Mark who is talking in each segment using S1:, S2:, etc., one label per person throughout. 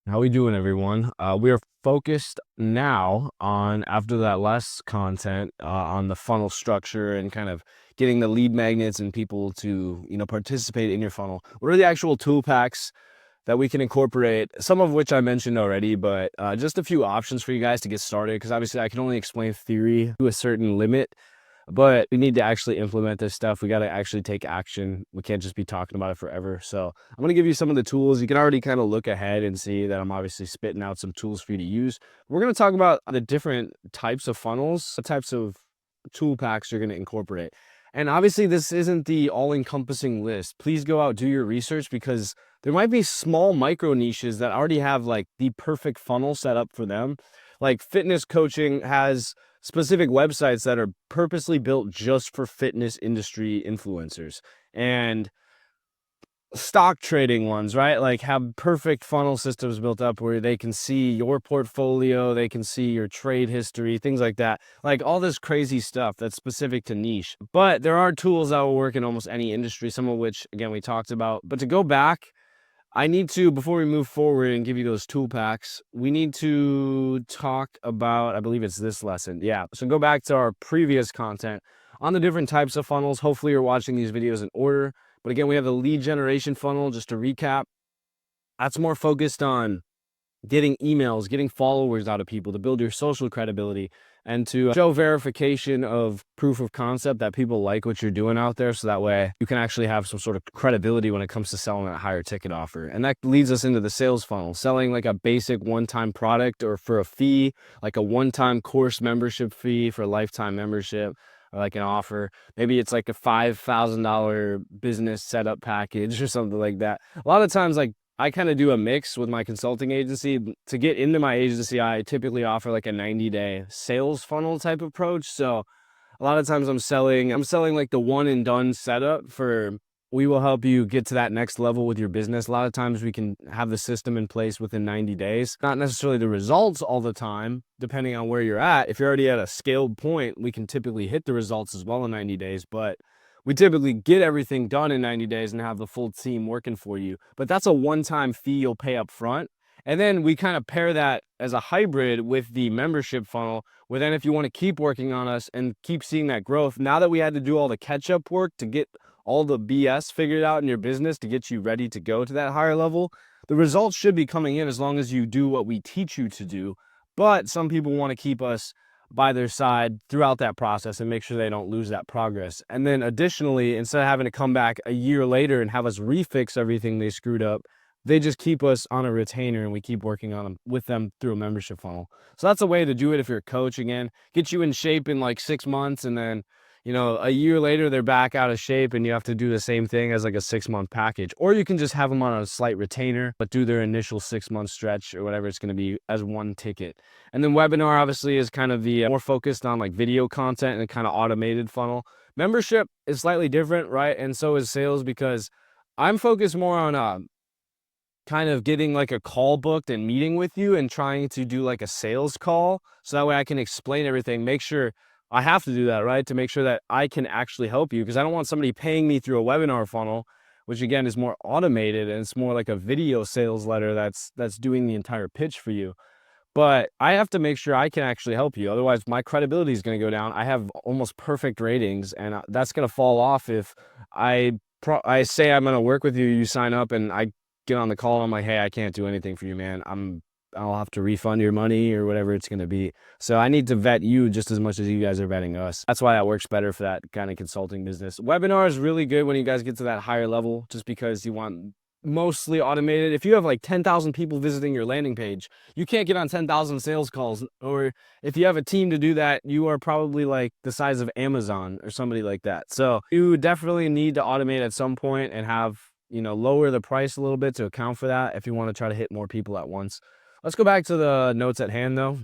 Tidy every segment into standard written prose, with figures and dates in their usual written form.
S1: How we doing, everyone? We are focused now on, after that last content, on the funnel structure and kind of getting the lead magnets and people to, participate in your funnel. What are the actual tool packs that we can incorporate? Some of which I mentioned already, but just a few options for you guys to get started, because obviously I can only explain theory to a certain limit. But we need to actually implement this stuff. We got to actually take action. We can't just be talking about it forever. So I'm going to give you some of the tools. You can already kind of look ahead and see that I'm obviously spitting out some tools for you to use. We're going to talk about the different types of funnels, the types of tool packs you're going to incorporate. And obviously this isn't the all-encompassing list. Please go out, do your research, because there might be small micro niches that already have like the perfect funnel set up for them. Like fitness coaching has specific websites that are purposely built just for fitness industry influencers, and stock trading ones, right? Like have perfect funnel systems built up where they can see your portfolio, they can see your trade history, things like that. Like all this crazy stuff that's specific to niche. But there are tools that will work in almost any industry, some of which, again, we talked about. But to go back, I need to, before we move forward and give you those tool packs, we need to talk about, I believe it's this lesson. Yeah. So go back to our previous content on the different types of funnels. Hopefully you're watching these videos in order. But again, we have the lead generation funnel, just to recap. That's more focused on getting emails, getting followers out of people to build your social credibility and to show verification of proof of concept that people like what you're doing out there. So that way you can actually have some sort of credibility when it comes to selling a higher ticket offer. And that leads us into the sales funnel, selling like a basic one-time product or for a fee, like a one-time course membership fee for a lifetime membership, or like an offer. Maybe it's like a $5,000 business setup package or something like that. A lot of times, like, I kind of do a mix with my consulting agency. To get into my agency, I typically offer like a 90-day sales funnel type approach. So a lot of times I'm selling like the one and done setup for, we will help you get to that next level with your business. A lot of times we can have the system in place within 90 days. Not necessarily the results all the time, depending on where you're at. If you're already at a scaled point, we can typically hit the results as well in 90 days. But we typically get everything done in 90 days and have the full team working for you. But that's a one-time fee you'll pay up front. And then we kind of pair that as a hybrid with the membership funnel, where then if you want to keep working on us and keep seeing that growth, now that we had to do all the catch-up work to get all the BS figured out in your business to get you ready to go to that higher level, the results should be coming in as long as you do what we teach you to do. But some people want to keep us by their side throughout that process and make sure they don't lose that progress. And then additionally, instead of having to come back a year later and have us refix everything they screwed up, they just keep us on a retainer and we keep working on them with them through a membership funnel. So that's a way to do it if you're a coach. Again, get you in shape in like 6 months, and then a year later they're back out of shape and you have to do the same thing as like a 6-month package. Or you can just have them on a slight retainer, but do their initial 6-month stretch or whatever it's going to be as one ticket. And then webinar obviously is kind of the more focused on like video content and kind of automated funnel. Membership is slightly different, right? And so is sales, because I'm focused more on kind of getting like a call booked and meeting with you and trying to do like a sales call. So that way I can explain everything, make sure I have to do that, right? To make sure that I can actually help you, because I don't want somebody paying me through a webinar funnel, which again is more automated and it's more like a video sales letter that's doing the entire pitch for you. But I have to make sure I can actually help you. Otherwise, my credibility is going to go down. I have almost perfect ratings, and that's going to fall off if I say I'm going to work with you, you sign up, and I get on the call and I'm like, hey, I can't do anything for you, man. I'll have to refund your money or whatever it's going to be. So I need to vet you just as much as you guys are vetting us. That's why that works better for that kind of consulting business. Webinar is really good when you guys get to that higher level, just because you want mostly automated. If you have like 10,000 people visiting your landing page, you can't get on 10,000 sales calls. Or if you have a team to do that, you are probably like the size of Amazon or somebody like that. So you definitely need to automate at some point and have, lower the price a little bit to account for that if you want to try to hit more people at once. Let's go back to the notes at hand though.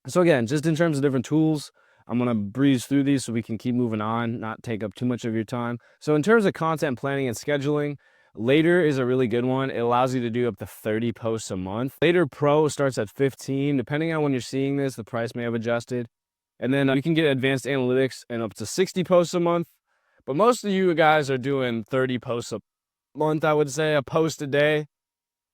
S1: So again, just in terms of different tools, I'm going to breeze through these so we can keep moving on, not take up too much of your time. So in terms of content planning and scheduling, Later is a really good one. It allows you to do up to 30 posts a month. Later Pro starts at 15. Depending on when you're seeing this, the price may have adjusted. And then you can get advanced analytics and up to 60 posts a month. But most of you guys are doing 30 posts a month, I would say, a post a day.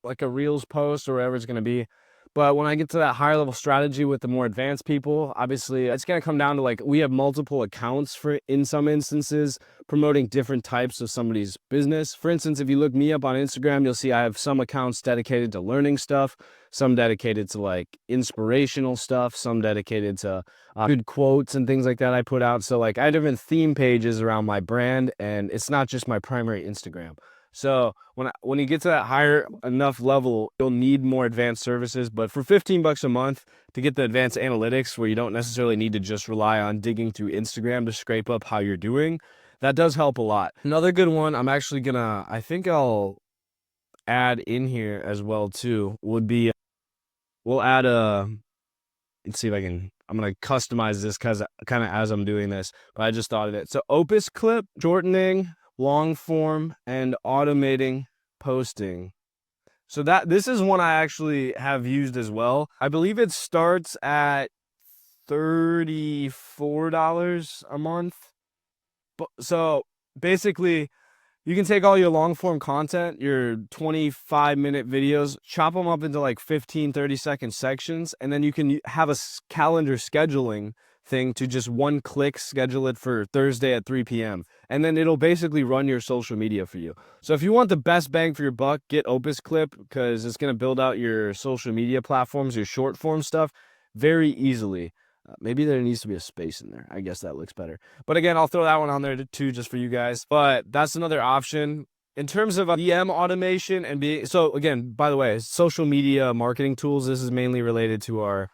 S1: like a Reels post or whatever it's going to be. But when I get to that higher level strategy with the more advanced people, obviously it's going to come down to like, we have multiple accounts for, in some instances, promoting different types of somebody's business. For instance, if you look me up on Instagram, you'll see I have some accounts dedicated to learning stuff, some dedicated to like inspirational stuff, some dedicated to good quotes and things like that I put out. So like I have different theme pages around my brand, and it's not just my primary Instagram. So when you get to that higher enough level, you'll need more advanced services. But for $15 a month to get the advanced analytics, where you don't necessarily need to just rely on digging through Instagram to scrape up how you're doing, that does help a lot. Another good one I'm actually gonna, I think I'll add in here as well too, would be, we'll add let's see if I can, I'm gonna customize this because kind of as I'm doing this, but I just thought of it. So Opus Clip, shortening, long form, and automating posting. So this is one I actually have used as well. I believe it starts at $34 a month. So basically, you can take all your long form content, your 25-minute videos, chop them up into like 15, 30-second sections, and then you can have a calendar scheduling thing to just one click schedule it for Thursday at 3 p.m. And then it'll basically run your social media for you. So if you want the best bang for your buck, get Opus Clip, because it's going to build out your social media platforms, your short form stuff very easily. Maybe there needs to be a space in there. I guess that looks better. But again, I'll throw that one on there too, just for you guys. But that's another option. In terms of DM automation and so again, by the way, social media marketing tools, this is mainly related to our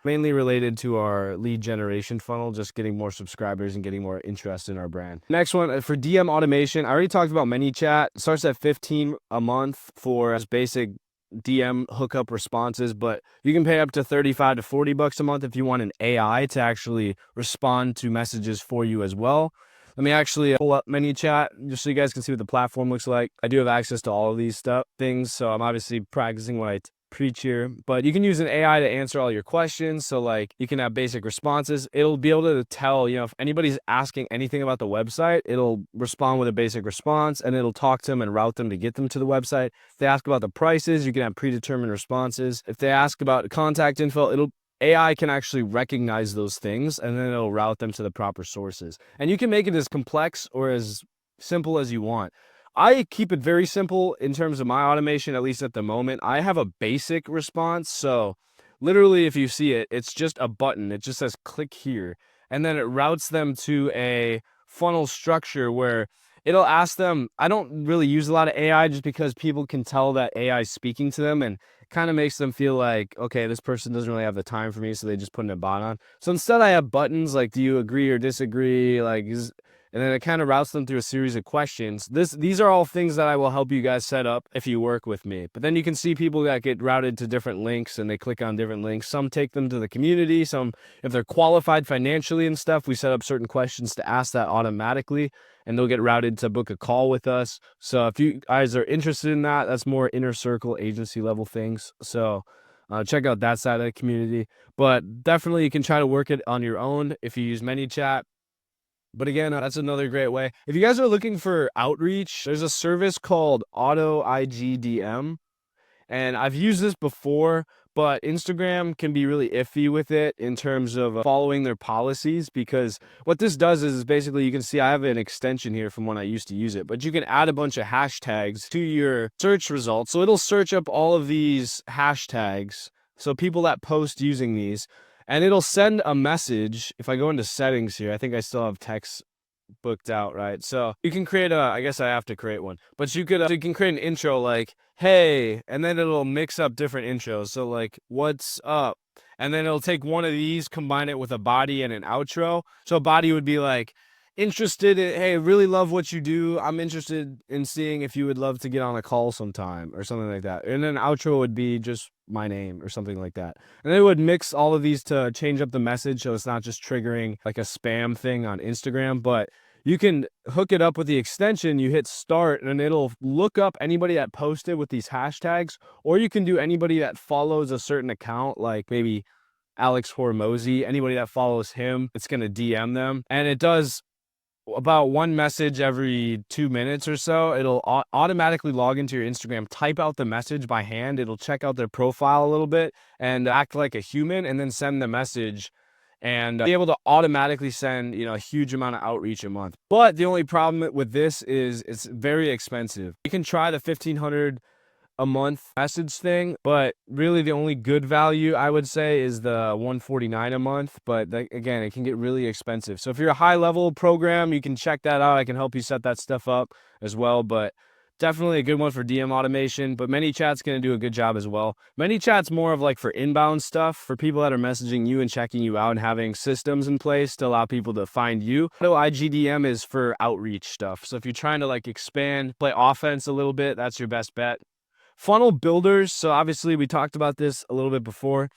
S1: lead generation funnel, just getting more subscribers and getting more interest in our brand. Next one, for DM automation, I already talked about ManyChat. It starts at $15 a month for as basic DM hookup responses, but you can pay up to $35 to $40 a month if you want an AI to actually respond to messages for you as well. Let me actually pull up ManyChat just so you guys can see what the platform looks like. I do have access to all of these things, so I'm obviously practicing what I preach here, but you can use an AI to answer all your questions. So like you can have basic responses. It'll be able to tell, if anybody's asking anything about the website, it'll respond with a basic response, and it'll talk to them and route them to get them to the website. If they ask about the prices, you can have predetermined responses. If they ask about contact info, AI can actually recognize those things, and then it'll route them to the proper sources. And you can make it as complex or as simple as you want. I keep it very simple in terms of my automation, at least at the moment. I have a basic response. So literally, if you see it, it's just a button. It just says click here. And then it routes them to a funnel structure where it'll ask them. I don't really use a lot of AI just because people can tell that AI is speaking to them, and it kind of makes them feel like, okay, this person doesn't really have the time for me, so they just put in a bot on. So instead I have buttons like, do you agree or disagree? And then it kind of routes them through a series of questions. These are all things that I will help you guys set up if you work with me. But then you can see people that get routed to different links, and they click on different links. Some take them to the community. Some, if they're qualified financially and stuff, we set up certain questions to ask that automatically, and they'll get routed to book a call with us. So if you guys are interested in that, that's more inner circle agency level things. So check out that side of the community. But definitely you can try to work it on your own if you use ManyChat. But again, that's another great way. If you guys are looking for outreach, there's a service called Auto IGDM. And I've used this before, but Instagram can be really iffy with it in terms of following their policies, because what this does is basically, you can see I have an extension here from when I used to use it, but you can add a bunch of hashtags to your search results. So it'll search up all of these hashtags, so people that post using these, and it'll send a message. If I go into settings here, I think I still have text booked out, right? So you can create I guess I have to create one, but you can create an intro like, hey, and then it'll mix up different intros. So like, what's up? And then it'll take one of these, combine it with a body and an outro. So a body would be like, interested in, hey, really love what you do. I'm interested in seeing if you would love to get on a call sometime, or something like that. And then outro would be just my name or something like that. And then it would mix all of these to change up the message, so it's not just triggering like a spam thing on Instagram. But you can hook it up with the extension. You hit start, and it'll look up anybody that posted with these hashtags, or you can do anybody that follows a certain account, like maybe Alex Hormozy. Anybody that follows him, it's going to DM them. And it does about one message every 2 minutes or so. It'll automatically log into your Instagram, type out the message by hand. It'll check out their profile a little bit and act like a human, and then send the message, and be able to automatically send, a huge amount of outreach a month. But the only problem with this is it's very expensive. You can try the 1,500 a month message thing, but really the only good value I would say is the 149 a month. But again, it can get really expensive. So if you're a high level program, you can check that out. I can help you set that stuff up as well. But definitely a good one for DM automation. But ManyChat's going to do a good job as well. ManyChat's more of like for inbound stuff, for people that are messaging you and checking you out and having systems in place to allow people to find you. IGDM is for outreach stuff. So if you're trying to like expand, play offense a little bit, that's your best bet. Funnel builders. So obviously we talked about this a little bit before.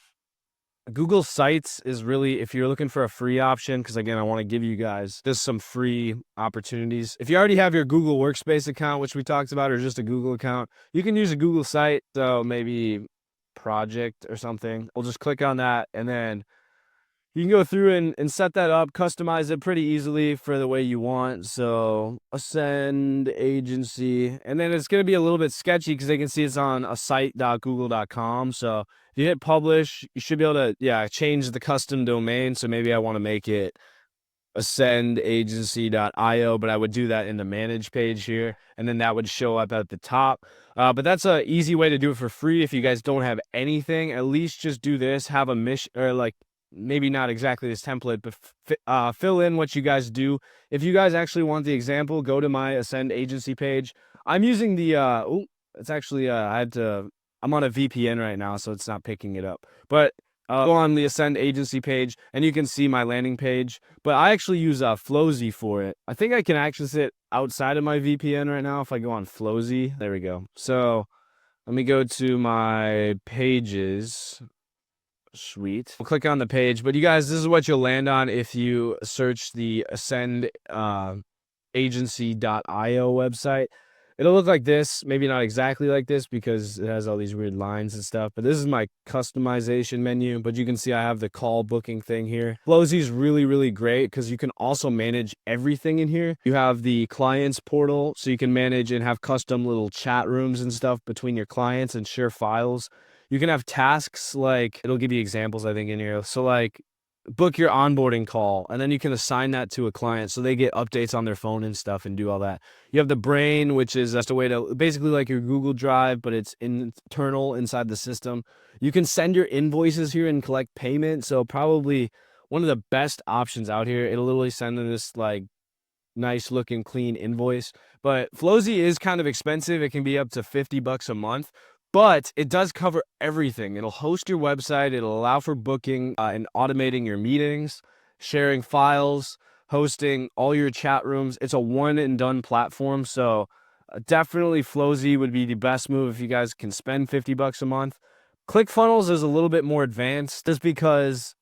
S1: Google Sites is really, if you're looking for a free option, because again, I want to give you guys just some free opportunities. If you already have your Google Workspace account, which we talked about, or just a Google account, you can use a Google site. So maybe project or something. We'll just click on that, and then you can go through and set that up, customize it pretty easily for the way you want. So Ascend Agency, and then it's going to be a little bit sketchy because they can see it's on a site.google.com. So if you hit publish, you should be able to, change the custom domain. So maybe I want to make it ascendagency.io, but I would do that in the manage page here, and then that would show up at the top. But that's an easy way to do it for free. If you guys don't have anything, at least just do this, have a mission, or like, maybe not exactly this template, but fill in what you guys do. If you guys actually want the example, go to my Ascend Agency page. I'm using the, it's actually, I'm on a VPN right now, so it's not picking it up. But go on the Ascend Agency page, and you can see my landing page. But I actually use Flozy for it. I think I can access it outside of my VPN right now if I go on Flozy. There we go. So let me go to my pages. Sweet. We'll click on the page, but you guys, this is what you'll land on if you search the Ascend agency.io website. It'll look like this, maybe not exactly like this because it has all these weird lines and stuff, but this is my customization menu. But you can see I have the call booking thing here. Flozy is really, really great because you can also manage everything in here. You have the clients portal, so you can manage and have custom little chat rooms and stuff between your clients and share files. You can have tasks, like it'll give you examples, I think, in here. So like book your onboarding call, and then you can assign that to a client so they get updates on their phone and stuff and do all that. You have the brain, which is just a way to basically like your Google Drive, but it's internal inside the system. You can send your invoices here and collect payment. So probably one of the best options out here. It'll literally send them this like nice looking clean invoice. But Flozy is kind of expensive. It can be up to $50 a month. But it does cover everything. It'll host your website. It'll allow for booking and automating your meetings, sharing files, hosting all your chat rooms. It's a one and done platform. So definitely Flozy would be the best move if you guys can spend $50 a month. ClickFunnels is a little bit more advanced just because,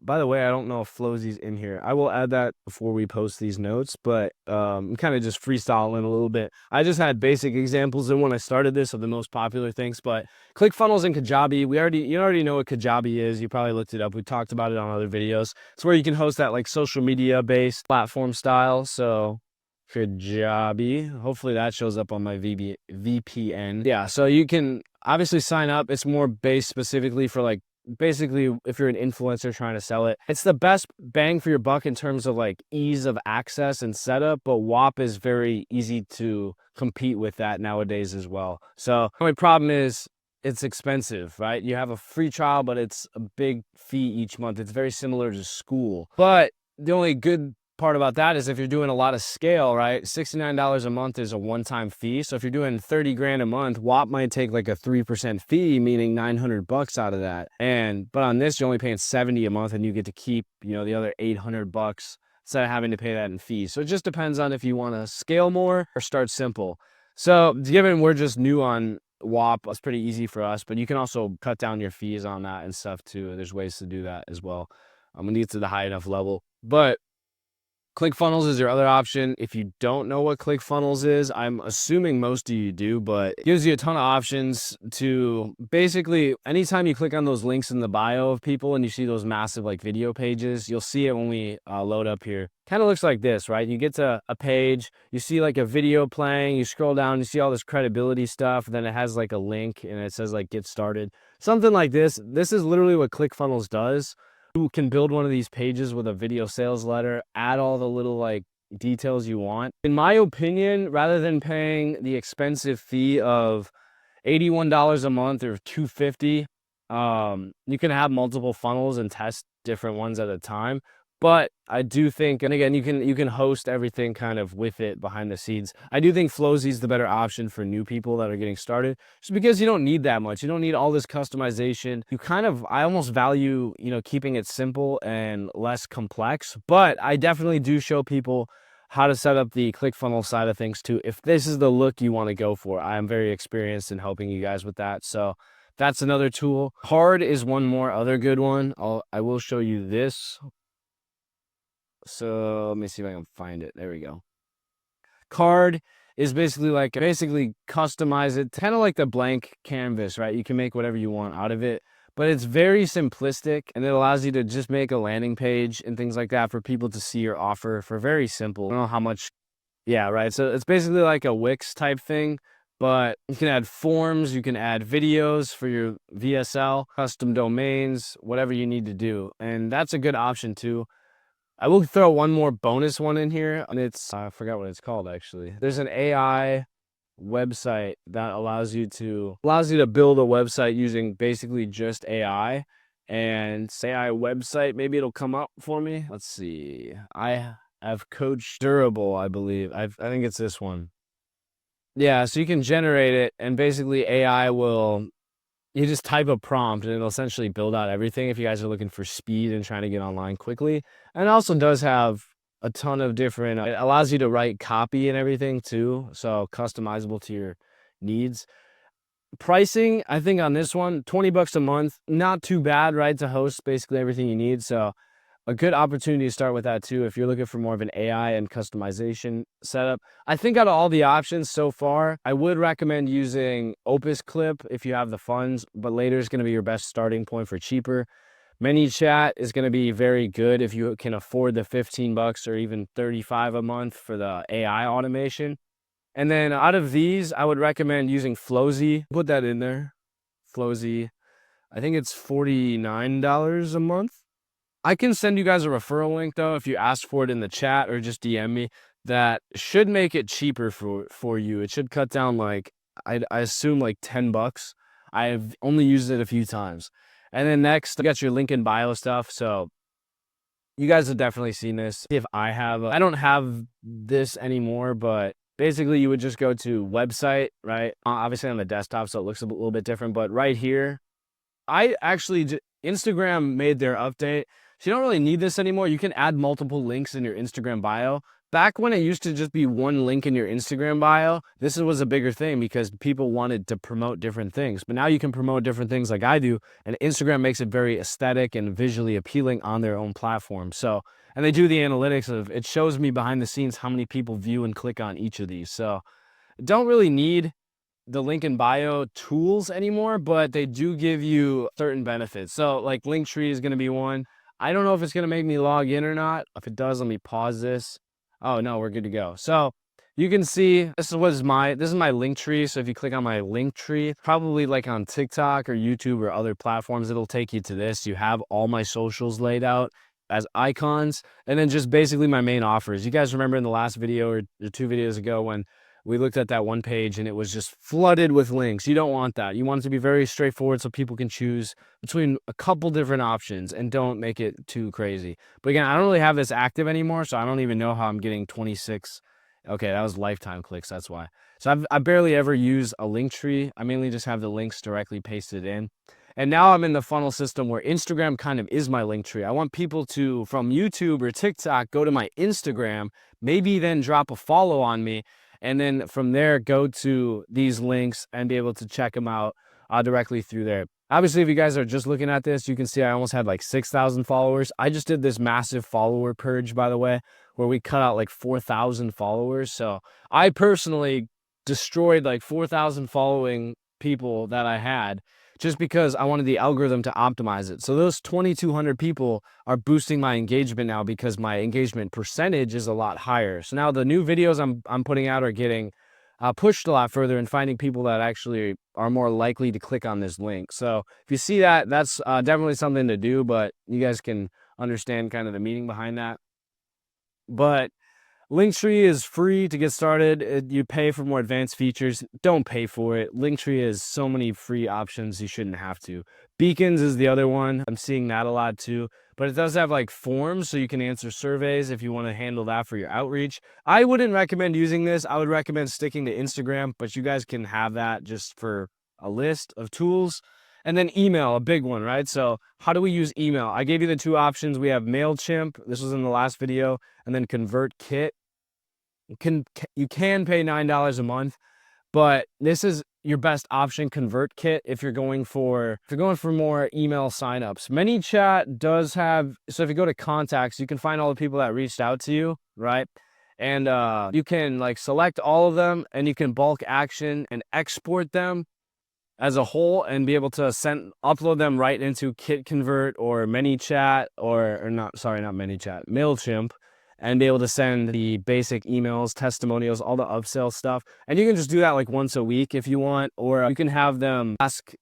S1: by the way, I don't know if Flozy's in here. I will add that before we post these notes, but I'm kind of just freestyling a little bit. I just had basic examples in when I started this of the most popular things, but ClickFunnels and Kajabi, you already know what Kajabi is. You probably looked it up. We talked about it on other videos. It's where you can host that like social media based platform style. So Kajabi, hopefully that shows up on my VPN. Yeah, so you can obviously sign up. It's more based specifically for like, basically if you're an influencer trying to sell it. It's the best bang for your buck in terms of like ease of access and setup, but WAP is very easy to compete with that nowadays as well. So the only problem is it's expensive, right? You have a free trial, but it's a big fee each month. It's very similar to school. But the only good part about that is if you're doing a lot of scale, right? $69 a month is a one-time fee. So if you're doing 30 grand a month, WAP might take like a 3% fee, meaning $900 out of that. But on this, you're only paying 70 a month, and you get to keep, the other $800 instead of having to pay that in fees. So it just depends on if you want to scale more or start simple. So given we're just new on WAP, it's pretty easy for us, but you can also cut down your fees on that and stuff too. There's ways to do that as well. I'm gonna get to the high enough level, but ClickFunnels is your other option. If you don't know what ClickFunnels is, I'm assuming most of you do, but it gives you a ton of options to basically, anytime you click on those links in the bio of people and you see those massive like video pages, you'll see it when we load up here. Kind of looks like this, right? You get to a page, you see like a video playing, you scroll down, you see all this credibility stuff, then it has like a link and it says like get started. Something like this. This is literally what ClickFunnels does. You can build one of these pages with a video sales letter, add all the little like details you want. In my opinion, rather than paying the expensive fee of $81 a month or $250, you can have multiple funnels and test different ones at a time. But I do think, and again, you can host everything kind of with it behind the scenes. I do think Flowzy is the better option for new people that are getting started, just because you don't need that much. You don't need all this customization. I almost value, keeping it simple and less complex. But I definitely do show people how to set up the ClickFunnels side of things too, if this is the look you want to go for. I am very experienced in helping you guys with that. So that's another tool. Carrd is one more other good one. I will show you this. So let me see if I can find it. There we go. Carrd is basically customize it, kind of like the blank canvas, right? You can make whatever you want out of it, but it's very simplistic and it allows you to just make a landing page and things like that for people to see your offer for very simple. I don't know how much. Yeah, right. So it's basically like a Wix type thing, but you can add forms, you can add videos for your VSL, custom domains, whatever you need to do. And that's a good option too. I will throw one more bonus one in here, and I forgot what it's called actually. There's an AI website that allows you to build a website using basically just AI. And AI website, maybe it'll come up for me. Let's see. I have Coach Durable, I believe. I think it's this one. Yeah, so you can generate it, and basically AI will, you just type a prompt and it'll essentially build out everything if you guys are looking for speed and trying to get online quickly. And it also does have a ton of different, it allows you to write copy and everything too, so customizable to your needs. Pricing, I think on this one, $20 a month, not too bad, right, to host basically everything you need. So a good opportunity to start with that too if you're looking for more of an AI and customization setup. I think out of all the options so far, I would recommend using OpusClip if you have the funds, but later is going to be your best starting point for cheaper. ManyChat is going to be very good if you can afford the $15 or even $35 a month for the AI automation. And then out of these, I would recommend using Flowzy. Put that in there. Flowzy. I think it's $49 a month. I can send you guys a referral link though if you ask for it in the chat or just DM me. That should make it cheaper for you. It should cut down like I assume like $10. I've only used it a few times. And then next, you got your link in bio stuff. So you guys have definitely seen this. If I don't have this anymore, but basically you would just go to website, right? Obviously on the desktop, so it looks a little bit different, but right here, Instagram made their update. So you don't really need this anymore. You can add multiple links in your Instagram bio. Back when it used to just be one link in your Instagram bio, this was a bigger thing because people wanted to promote different things. But now you can promote different things like I do, and Instagram makes it very aesthetic and visually appealing on their own platform. So, and they do the analytics of, it shows me behind the scenes how many people view and click on each of these. So don't really need the link in bio tools anymore, but they do give you certain benefits. So like Linktree is going to be one. I don't know if it's going to make me log in or not. If it does, let me pause this. Oh no, we're good to go. So you can see this is my Linktree. So if you click on my Linktree, probably like on TikTok or YouTube or other platforms, it'll take you to this. You have all my socials laid out as icons, and then just basically my main offers. You guys remember in the last video or 2 videos ago when we looked at that one page and it was just flooded with links. You don't want that. You want it to be very straightforward so people can choose between a couple different options and don't make it too crazy. But again, I don't really have this active anymore, so I don't even know how I'm getting 26. Okay, that was lifetime clicks, that's why. So I barely ever use a Linktree. I mainly just have the links directly pasted in. And now I'm in the funnel system where Instagram kind of is my Linktree. I want people to, from YouTube or TikTok, go to my Instagram, maybe then drop a follow on me, and then from there, go to these links and be able to check them out directly through there. Obviously, if you guys are just looking at this, you can see I almost had like 6,000 followers. I just did this massive follower purge, by the way, where we cut out like 4,000 followers. So I personally destroyed like 4,000 following people that I had just because I wanted the algorithm to optimize it. So those 2,200 people are boosting my engagement now because my engagement percentage is a lot higher. So now the new videos I'm putting out are getting pushed a lot further and finding people that actually are more likely to click on this link. So if you see that, that's definitely something to do, but you guys can understand kind of the meaning behind that. But Linktree is free to get started. You pay for more advanced features. Don't pay for it. Linktree has so many free options. You shouldn't have to. Beacons is the other one. I'm seeing that a lot too. But it does have like forms so you can answer surveys if you want to handle that for your outreach. I wouldn't recommend using this. I would recommend sticking to Instagram, but you guys can have that just for a list of tools. And then email, a big one, right? So how do we use email? I gave you the two options. We have MailChimp. This was in the last video. And then ConvertKit. You can pay $9 a month, but this is your best option, ConvertKit, if you're going for more email signups. ManyChat does have, so if you go to contacts, you can find all the people that reached out to you, right? And you can like select all of them and you can bulk action and export them as a whole and be able to upload them right into KitConvert or ManyChat or not ManyChat, MailChimp, and be able to send the basic emails, testimonials, all the upsell stuff. And you can just do that like once a week if you want, or you can have them ask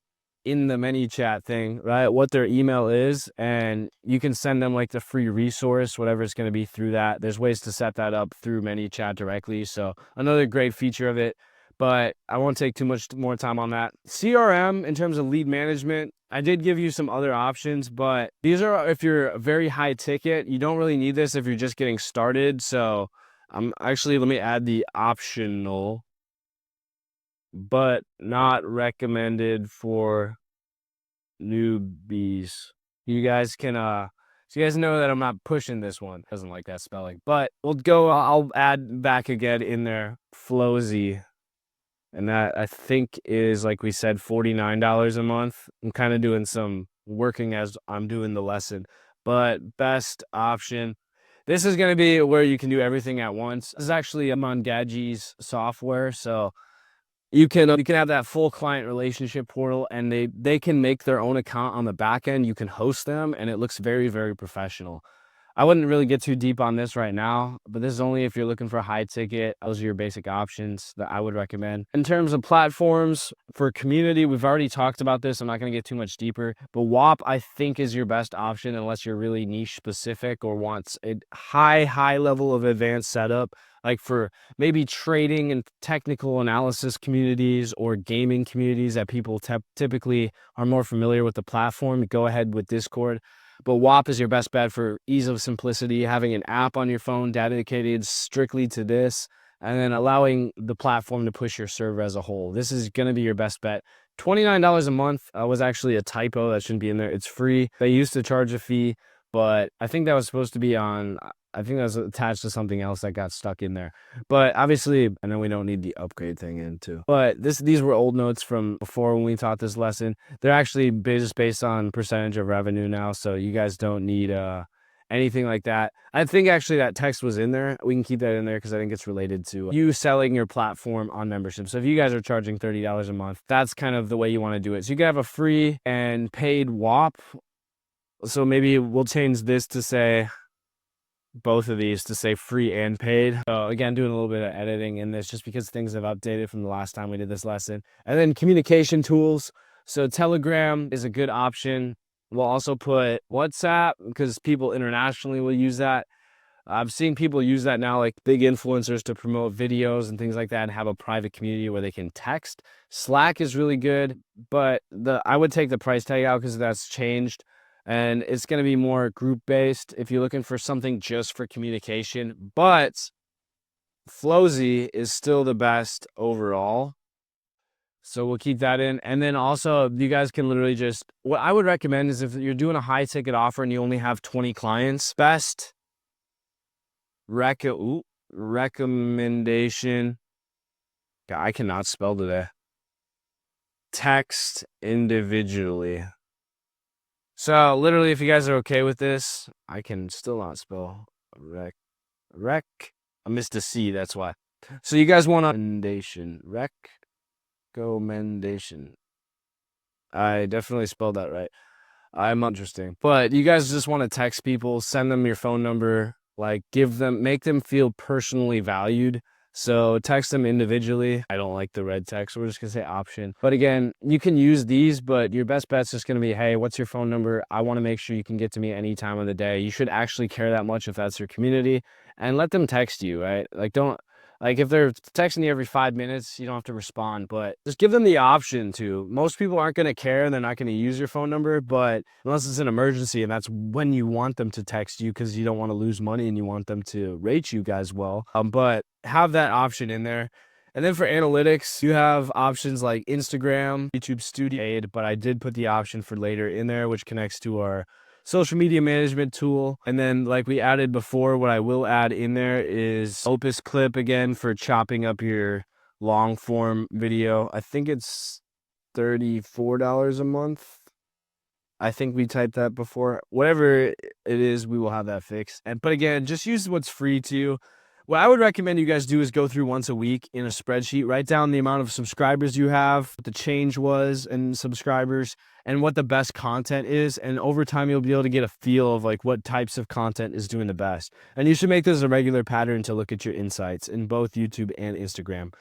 S1: in the ManyChat thing, right, what their email is, and you can send them like the free resource, whatever it's going to be through that. There's ways to set that up through ManyChat directly. So another great feature of it, but I won't take too much more time on that. CRM, in terms of lead management, I did give you some other options, but these are if you're very high ticket. You don't really need this if you're just getting started. So let me add the optional, but not recommended for newbies. You guys can so you guys know that I'm not pushing this one. Doesn't like that spelling, but I'll add back again in there Flowzy. And that I think is, like we said, $49 a month. I'm kind of doing some working as I'm doing the lesson, but best option. This is going to be where you can do everything at once. This is actually Mongadji's software. So you can have that full client relationship portal, and they can make their own account on the back end. You can host them and it looks very, very professional. I wouldn't really get too deep on this right now, but this is only if you're looking for a high ticket. Those are your basic options that I would recommend. In terms of platforms for community, we've already talked about this. I'm not going to get too much deeper, but WAP I think is your best option unless you're really niche specific or wants a high level of advanced setup, like for maybe trading and technical analysis communities or gaming communities that people typically are more familiar with the platform. Go ahead with Discord. But WAP is your best bet for ease of simplicity, having an app on your phone dedicated strictly to this, and then allowing the platform to push your server as a whole. This is going to be your best bet. $29 a month was actually a typo. That shouldn't be in there. It's free. They used to charge a fee, but I think that was supposed to be I think that was attached to something else that got stuck in there. But obviously, I know we don't need the upgrade thing in too. But these were old notes from before when we taught this lesson. They're actually just based on percentage of revenue now, so you guys don't need anything like that. I think actually that text was in there. We can keep that in there because I think it's related to you selling your platform on membership. So if you guys are charging $30 a month, that's kind of the way you want to do it. So you can have a free and paid WAP. So maybe we'll change this to say, both of these to say free and paid. So again, doing a little bit of editing in this just because things have updated from the last time we did this lesson. And then communication tools. So Telegram is a good option. We'll also put WhatsApp because people internationally will use that. I've seen people use that now, like big influencers, to promote videos and things like that and have a private community where they can text. Slack is really good, but I would take the price tag out because that's changed. And it's going to be more group-based if you're looking for something just for communication. But Flowzy is still the best overall. So we'll keep that in. And then also, you guys can literally just, what I would recommend is if you're doing a high-ticket offer and you only have 20 clients, best recommendation. God, I cannot spell today. text individually. So literally, if you guys are okay with this, I can still not spell rec. I missed a C, that's why. So you guys want a recommendation. I definitely spelled that right. I'm interesting. But you guys just want to text people, send them your phone number, like make them feel personally valued. So text them individually. I don't like the red text. We're just gonna say option. But again, you can use these, but your best bet's just gonna be, hey, what's your phone number? I want to make sure you can get to me any time of the day. You should actually care that much if that's your community, and let them text you, right? Like don't like if they're texting you every 5 minutes, you don't have to respond, but just give them the option to. Most people aren't going to care and they're not going to use your phone number, but unless it's an emergency and that's when you want them to text you because you don't want to lose money and you want them to rate you guys well. But have that option in there. And then for analytics, you have options like Instagram, YouTube Studio, but I did put the option for later in there, which connects to our social media management tool. And then like we added before, what I will add in there is Opus Clip again for chopping up your long form video. I think it's $34 a month. I think we typed that before. Whatever it is, we will have that fixed. But again, just use what's free to you. What I would recommend you guys do is go through once a week in a spreadsheet, write down the amount of subscribers you have, what the change was in subscribers, and what the best content is. And over time, you'll be able to get a feel of like what types of content is doing the best. And you should make this a regular pattern to look at your insights in both YouTube and Instagram.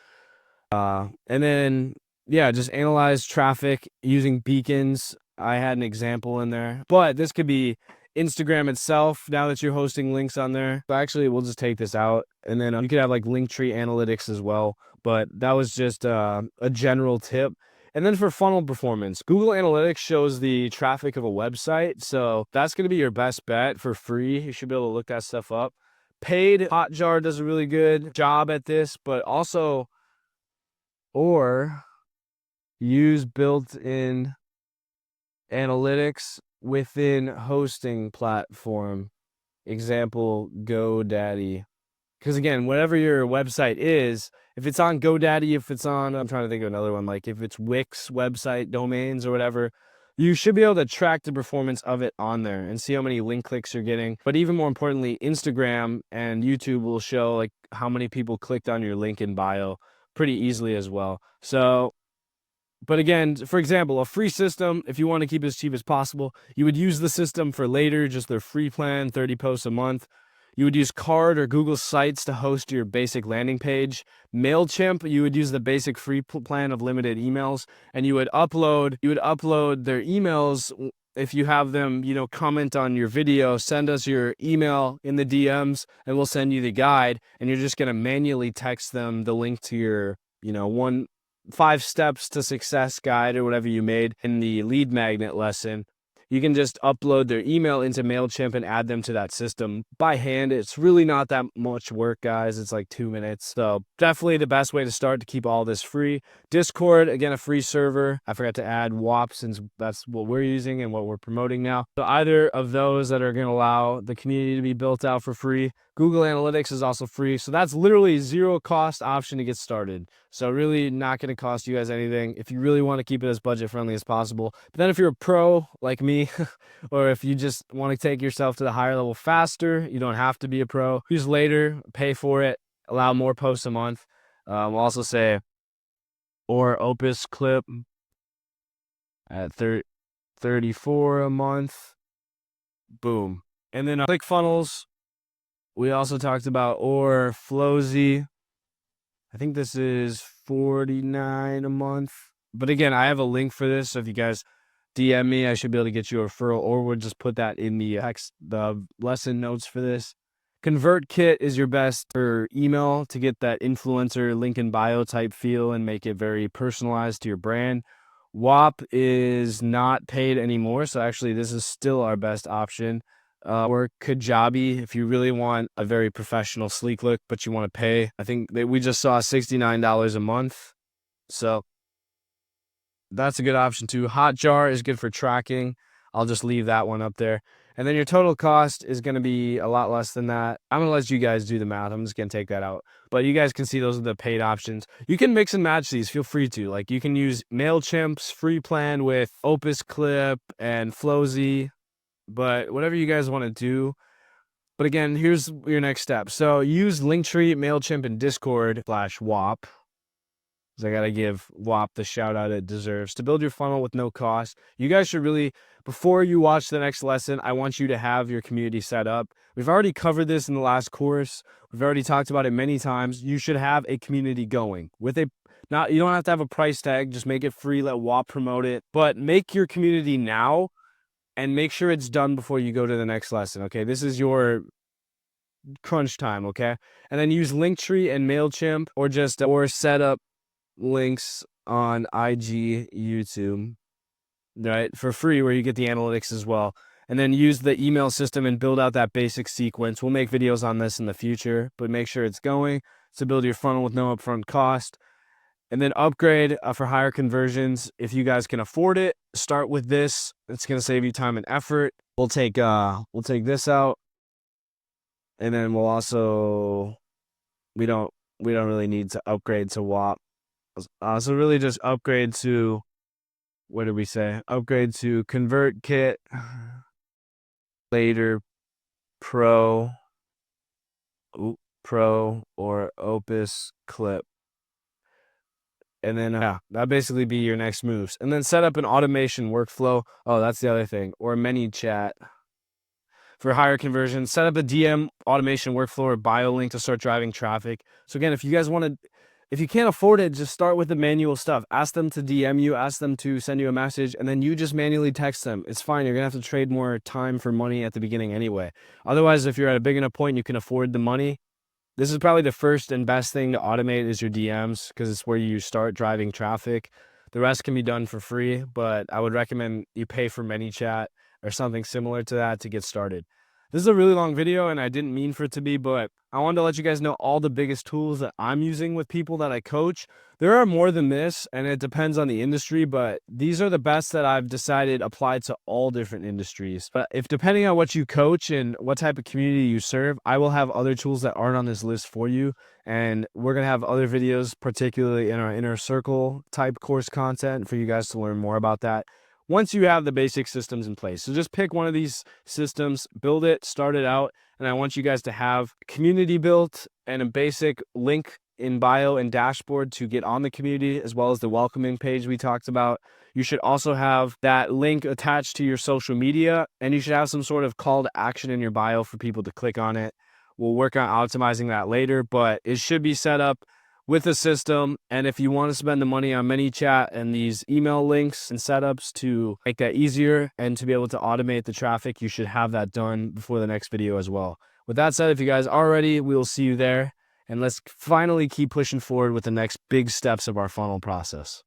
S1: And then, yeah, just analyze traffic using beacons. I had an example in there, but this could be Instagram itself, now that you're hosting links on there. Actually, we'll just take this out, and then you could have like Linktree analytics as well, but that was just a general tip. And then for funnel performance, Google Analytics shows the traffic of a website, so that's going to be your best bet for free. You should be able to look that stuff up. Paid, Hotjar does a really good job at this, but also, or use built-in analytics within hosting platform, example GoDaddy. Because again, whatever your website is, if it's on GoDaddy, if it's on, I'm trying to think of another one, like if it's Wix website domains or whatever, you should be able to track the performance of it on there and see how many link clicks you're getting. But even more importantly, Instagram and YouTube will show like how many people clicked on your link in bio pretty easily as well. So, but again, for example, a free system, if you want to keep it as cheap as possible, you would use the system for later, just their free plan, 30 posts a month. You would use Card or Google Sites to host your basic landing page. MailChimp, you would use the basic free plan of limited emails, and you would upload their emails. If you have them, comment on your video, send us your email in the DMs and we'll send you the guide, and you're just going to manually text them the link to your, 5 steps to success guide or whatever you made in the lead magnet lesson. You can just upload their email into MailChimp and add them to that system by hand. It's really not that much work, guys. It's like 2 minutes. So definitely the best way to start to keep all this free. Discord, again, a free server. I forgot to add WAP since that's what we're using and what we're promoting now. So either of those that are going to allow the community to be built out for free. Google Analytics is also free. So that's literally zero cost option to get started. So really not going to cost you guys anything if you really want to keep it as budget friendly as possible. But then if you're a pro like me, or if you just want to take yourself to the higher level faster, you don't have to be a pro. Use later, pay for it, allow more posts a month. We'll also say, or Opus Clip at 34 a month. Boom. And then ClickFunnels, we also talked about, or Flowzy. I think this is $49 a month. But again, I have a link for this. So if you guys DM me, I should be able to get you a referral, or we'll just put that in the lesson notes for this. ConvertKit is your best for email to get that influencer link in bio type feel and make it very personalized to your brand. WAP is not paid anymore. So actually, this is still our best option. Or Kajabi, if you really want a very professional, sleek look, but you want to pay. I think we just saw $69 a month. So that's a good option too. Hotjar is good for tracking. I'll just leave that one up there. And then your total cost is going to be a lot less than that. I'm going to let you guys do the math. I'm just going to take that out. But you guys can see those are the paid options. You can mix and match these. Feel free to. Like, you can use MailChimp's free plan with Opus Clip and Flozy, but whatever you guys want to do. But again, here's your next step. So use Linktree, MailChimp, and Discord /WAP. I got to give WAP the shout out it deserves to build your funnel with no cost. You guys should really, before you watch the next lesson, I want you to have your community set up. We've already covered this in the last course. We've already talked about it many times. You should have a community going with you don't have to have a price tag. Just make it free. Let WAP promote it, but make your community now and make sure it's done before you go to the next lesson. Okay. This is your crunch time. Okay. And then use Linktree and MailChimp or set up links on IG, YouTube, right, for free, where you get the analytics as well. And then use the email system and build out that basic sequence. We'll make videos on this in the future, but make sure it's going to build your funnel with no upfront cost. And then upgrade for higher conversions. If you guys can afford it, start with this. It's going to save you time and effort. We'll take this out, and then we'll also we don't really need to upgrade to WAP. So really just upgrade to, what did we say? Upgrade to ConvertKit, later Pro or Opus Clip. And then that'll basically be your next moves. And then set up an automation workflow. Oh, that's the other thing. Or ManyChat for higher conversions. Set up a DM automation workflow or bio link to start driving traffic. So again, if you guys want to, if you can't afford it, just start with the manual stuff. Ask them to DM you, ask them to send you a message, and then you just manually text them. It's fine. You're going to have to trade more time for money at the beginning anyway. Otherwise, if you're at a big enough point, you can afford the money. This is probably the first and best thing to automate is your DMs, because it's where you start driving traffic. The rest can be done for free, but I would recommend you pay for ManyChat or something similar to that to get started. This is a really long video, and I didn't mean for it to be, but I wanted to let you guys know all the biggest tools that I'm using with people that I coach. There are more than this, and it depends on the industry, but these are the best that I've decided apply to all different industries. But if depending on what you coach and what type of community you serve, I will have other tools that aren't on this list for you. And we're going to have other videos, particularly in our inner circle type course content, for you guys to learn more about that once you have the basic systems in place. So just pick one of these systems, build it, start it out, and I want you guys to have community built and a basic link in bio and dashboard to get on the community, as well as the welcoming page we talked about. You should also have that link attached to your social media, and you should have some sort of call to action in your bio for people to click on it. We'll work on optimizing that later, but it should be set up with a system. And if you want to spend the money on ManyChat and these email links and setups to make that easier and to be able to automate the traffic, you should have that done before the next video as well. With that said, if you guys are ready, we will see you there. And let's finally keep pushing forward with the next big steps of our funnel process.